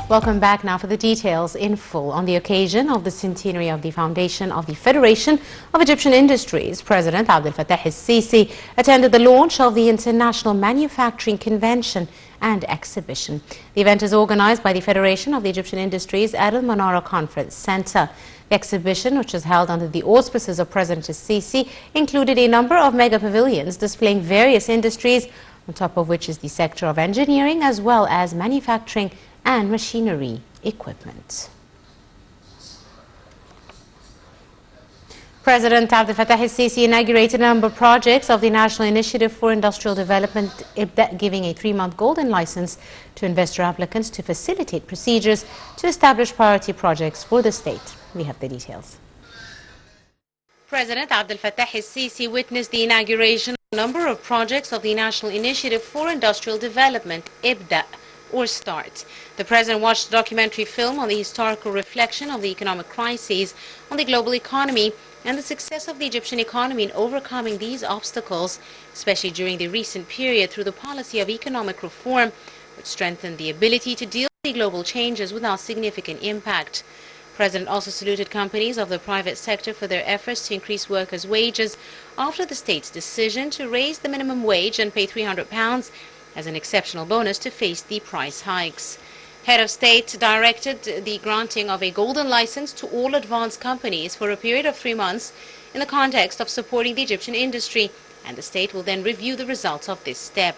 Welcome back now for the details in full. On the occasion of the centenary of the foundation of the Federation of Egyptian Industries, President Abdel Fattah el-Sisi attended the launch of the International Manufacturing Convention and Exhibition. The event is organized by the Federation of the Egyptian Industries at Al-Manara Conference Center. The exhibition, which is held under the auspices of President el-Sisi, included a number of mega pavilions displaying various industries, on top of which is the sector of engineering as well as manufacturing and machinery equipment. President Abdel Fattah el-Sisi inaugurated a number of projects of the National Initiative for Industrial Development, giving a 3-month golden license to investor applicants to facilitate procedures to establish priority projects for the state. We have the details. President Abdel Fattah el-Sisi witnessed the inauguration of a number of projects of the National Initiative for Industrial Development, or START. The President watched a documentary film on the historical reflection of the economic crises on the global economy and the success of the Egyptian economy in overcoming these obstacles, especially during the recent period through the policy of economic reform, which strengthened the ability to deal with the global changes without significant impact. The President also saluted companies of the private sector for their efforts to increase workers' wages after the state's decision to raise the minimum wage and pay £300 as an exceptional bonus to face the price hikes. Head of State directed the granting of a golden license to all advanced companies for a period of 3 months in the context of supporting the Egyptian industry, and the state will then review the results of this step.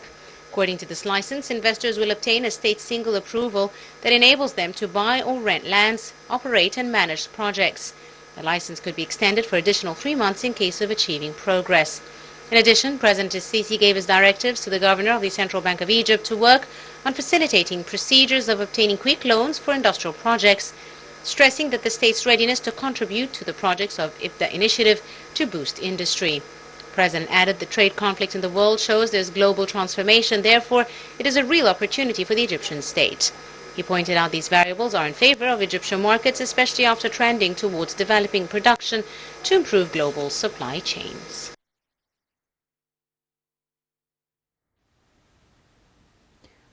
According to this license, investors will obtain a state single approval that enables them to buy or rent lands, operate and manage projects. The license could be extended for additional 3 months in case of achieving progress. In addition, President el-Sisi gave his directives to the Governor of the Central Bank of Egypt to work on facilitating procedures of obtaining quick loans for industrial projects, stressing that the state's readiness to contribute to the projects of the initiative to boost industry. The President added the trade conflict in the world shows there's global transformation, therefore it is a real opportunity for the Egyptian state. He pointed out these variables are in favor of Egyptian markets, especially after trending towards developing production to improve global supply chains.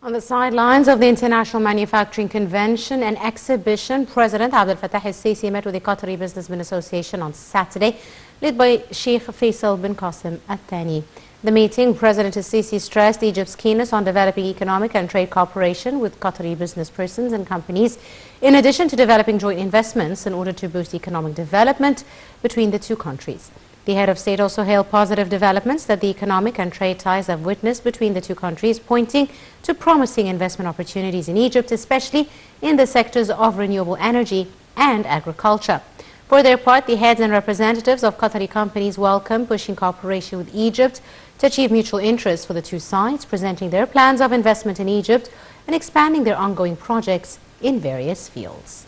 On the sidelines of the International Manufacturing Convention and Exhibition, President Abdel Fattah el-Sisi met with the Qatari Businessmen Association on Saturday, led by Sheikh Faisal bin Qasim Al Thani. The meeting, President el-Sisi stressed Egypt's keenness on developing economic and trade cooperation with Qatari business persons and companies, in addition to developing joint investments in order to boost economic development between the two countries. The head of state also hailed positive developments that the economic and trade ties have witnessed between the two countries, pointing to promising investment opportunities in Egypt, especially in the sectors of renewable energy and agriculture. For their part, the heads and representatives of Qatari companies welcome pushing cooperation with Egypt to achieve mutual interests for the two sides, presenting their plans of investment in Egypt and expanding their ongoing projects in various fields.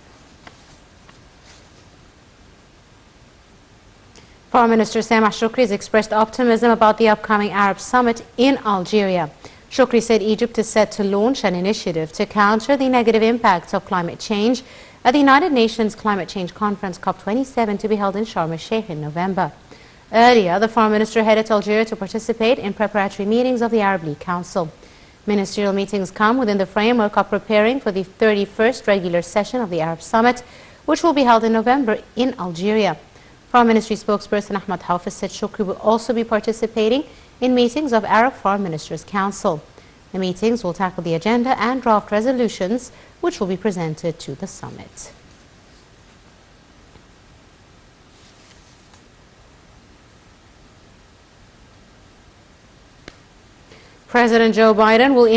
Foreign Minister Samah Shukri has expressed optimism about the upcoming Arab summit in Algeria. Shukri said Egypt is set to launch an initiative to counter the negative impacts of climate change at the United Nations Climate Change Conference COP27 to be held in Sharm el-Sheikh in November. Earlier, the Foreign Minister headed to Algeria to participate in preparatory meetings of the Arab League Council. Ministerial meetings come within the framework of preparing for the 31st regular session of the Arab Summit, which will be held in November in Algeria. Foreign Ministry spokesperson Ahmad Hafiz said Shukri will also be participating in meetings of Arab Foreign Ministers' Council. The meetings will tackle the agenda and draft resolutions which will be presented to the summit. President Joe Biden will